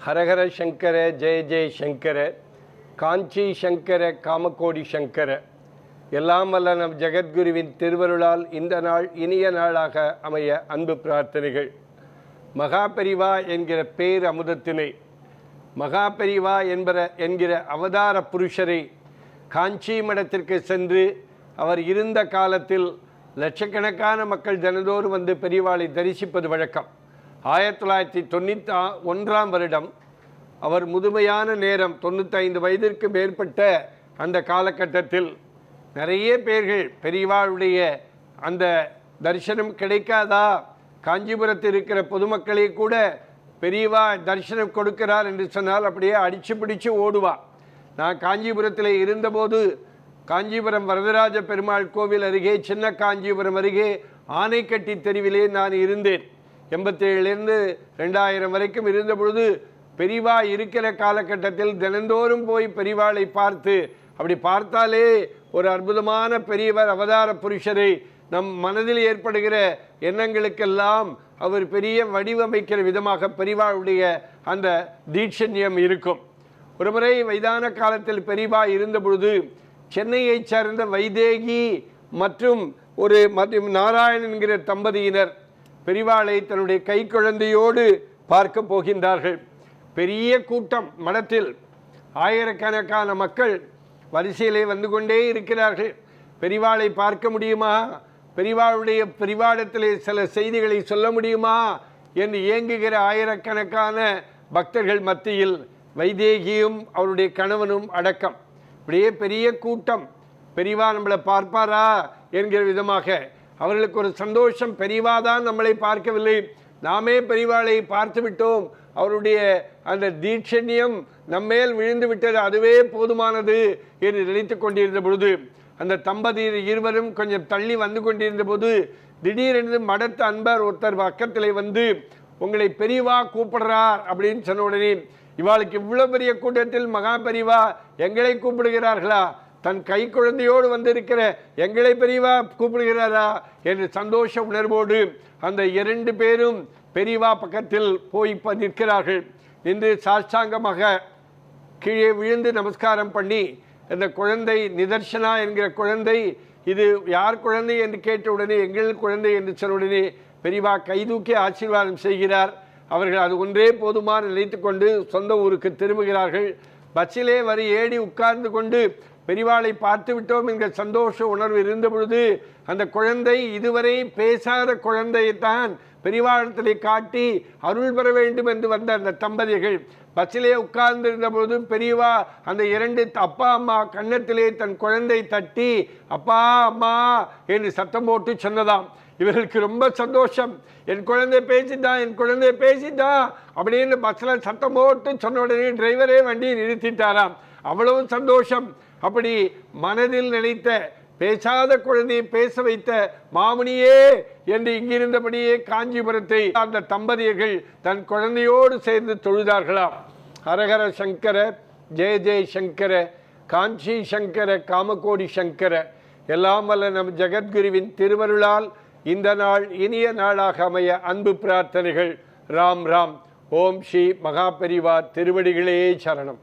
ஹரஹர சங்கர ஜெய ஜெய சங்கர, காஞ்சி சங்கர காமகோடி சங்கர. எல்லாம் வல்ல நம் ஜெகத்குருவின் திருவருளால் இந்த நாள் இனிய நாளாக அமைய அன்பு பிரார்த்தனைகள். மகாபெரிவா என்கிற பேர் அமுதத்தினை, மகாபெரிவா என்கிற அவதார புருஷரை காஞ்சி மடத்திற்கு சென்று அவர் இருந்த காலத்தில் லட்சக்கணக்கான மக்கள் தினந்தோறும் வந்து பெரியவாளை தரிசிப்பது வழக்கம். 1991ஆம் வருடம் அவர் முதுமையான நேரம், 95 வயதிற்கு மேற்பட்ட அந்த காலகட்டத்தில் நிறைய பேர்கள் பெரியவாளுடைய அந்த தரிசனம் கிடைக்காதா, காஞ்சிபுரத்தில் இருக்கிற பொதுமக்களே கூட பெரியவா தரிசனம் கொடுக்கிறார் என்று சொன்னால் அப்படியே அடித்து பிடிச்சு ஓடுவா. நான் காஞ்சிபுரத்தில் இருந்தபோது காஞ்சிபுரம் வரதராஜ பெருமாள் கோவில் அருகே, சின்ன காஞ்சிபுரம் அருகே ஆனைக்கட்டி தெருவிலே நான் இருந்தேன். 87லேருந்து 2000 வரைக்கும் இருந்த பொழுது பெரியவா இருக்கிற காலகட்டத்தில் தினந்தோறும் போய் பெரியவாளை பார்த்து, அப்படி பார்த்தாலே ஒரு அற்புதமான பெரியவர் அவதார புருஷரை நம் மனதில் ஏற்படுகிற எண்ணங்களுக்கெல்லாம் அவர் பெரிய வடிவமைக்கிற விதமாக பெரியவாளுடைய அந்த தீட்சண்யம் இருக்கும். ஒரு முறை வயதான காலத்தில் பெரியவா இருந்த பொழுது சென்னையை சேர்ந்த வைதேகி மற்றும் நாராயணன் என்கிற தம்பதியினர் பெரியவாளை தன்னுடைய கை குழந்தையோடு பார்க்க போகின்றார்கள். பெரிய கூட்டம் மடத்தில், ஆயிரக்கணக்கான மக்கள் வரிசையிலே வந்து கொண்டே இருக்கிறார்கள். பெரியவாளை பார்க்க முடியுமா, பெரியவாளத்திலே சில செய்திகளை சொல்ல முடியுமா என்று ஏங்குகிற ஆயிரக்கணக்கான பக்தர்கள் மத்தியில் வைதேகியும் அவருடைய கணவனும் அடக்கம். இப்படியே பெரிய கூட்டம், பெரியவா நம்மளை பார்ப்பாரா என்கிற விதமாக அவர்களுக்கு ஒரு சந்தோஷம். பெரியவா தான் நம்மளை பார்க்கவில்லை, நாமே பெரியவாளை பார்த்து விட்டோம், அவருடைய அந்த தீட்சண்யம் நம்மேல் விழுந்து விட்டது, அதுவே போதுமானது என்று நினைத்து கொண்டிருந்த பொழுது அந்த தம்பதியர் இருவரும் கொஞ்சம் தள்ளி வந்து கொண்டிருந்த போது திடீரென்று மடத்து அன்பர் ஒருத்தர் பக்கத்திலே வந்து, உங்களை பெரியவா கூப்பிடுறார் அப்படின்னு சொன்ன உடனே, இவாளுக்கு இவ்வளோ பெரிய கூட்டத்தில் மகா பெரியவா எங்களை கூப்பிடுகிறார்களா, தன் கை குழந்தையோடு வந்திருக்கிற எங்களை பெரியவா கூப்பிடுகிறாரா என்று சந்தோஷ உணர்வோடு அந்த 2 பேரும் பெரியவா பக்கத்தில் போய் நிற்கிறார்கள். நின்று சாஷ்டாங்கமாக கீழே விழுந்து நமஸ்காரம் பண்ணி, இந்த குழந்தை நிதர்சனா என்கிற குழந்தை, இது யார் குழந்தை என்று கேட்ட உடனே எங்கள் குழந்தை என்று சொன்ன உடனே பெரியவா கைதூக்கி ஆசீர்வாதம் செய்கிறார். அவர்கள் அது ஒன்றே போதுமான நினைத்து கொண்டு சொந்த ஊருக்கு திரும்புகிறார்கள். பஸ்ஸிலே ஏறி உட்கார்ந்து கொண்டு பெரியவாளை பார்த்து விட்டோம் என்கிற சந்தோஷ உணர்வு இருந்த பொழுது அந்த குழந்தை, இதுவரை பேசாத குழந்தையைத்தான் பெரியவாளத்திலே காட்டி அருள் பெற வேண்டும் என்று வந்த அந்த தம்பதிகள் பஸ்ஸிலே உட்கார்ந்து இருந்த பொழுது பெரியவா அந்த 2 அப்பா அம்மா கன்னத்திலே தன் குழந்தை தட்டி அப்பா அம்மா என்று சத்தம் போட்டு சொன்னதாம். இவர்களுக்கு ரொம்ப சந்தோஷம், என் குழந்தை பேசிட்டா அப்படின்னு பஸ்ஸில் சத்தம் போட்டு சொன்ன உடனே டிரைவரே வண்டியை நிறுத்திட்டாராம். அவ்வளவு சந்தோஷம். அப்படி மனதில் நினைத்த பேசாத குழந்தையை பேச வைத்த மாமுனியே என்று இங்கிருந்தபடியே காஞ்சிபுரத்தை அந்த தம்பதியர்கள் தன் குழந்தையோடு சேர்ந்து தொழுதார்களாம். ஹரஹர சங்கர ஜெய ஜெய சங்கர, காஞ்சி சங்கர காமகோடி சங்கர. எல்லாம் வல்ல நம் ஜெகத்குருவின் திருவருளால் இந்த நாள் இனிய நாளாக அமைய அன்பு பிரார்த்தனைகள். ராம் ராம். ஓம் ஸ்ரீ மகாபெரிவா திருவடிகளே சரணம்.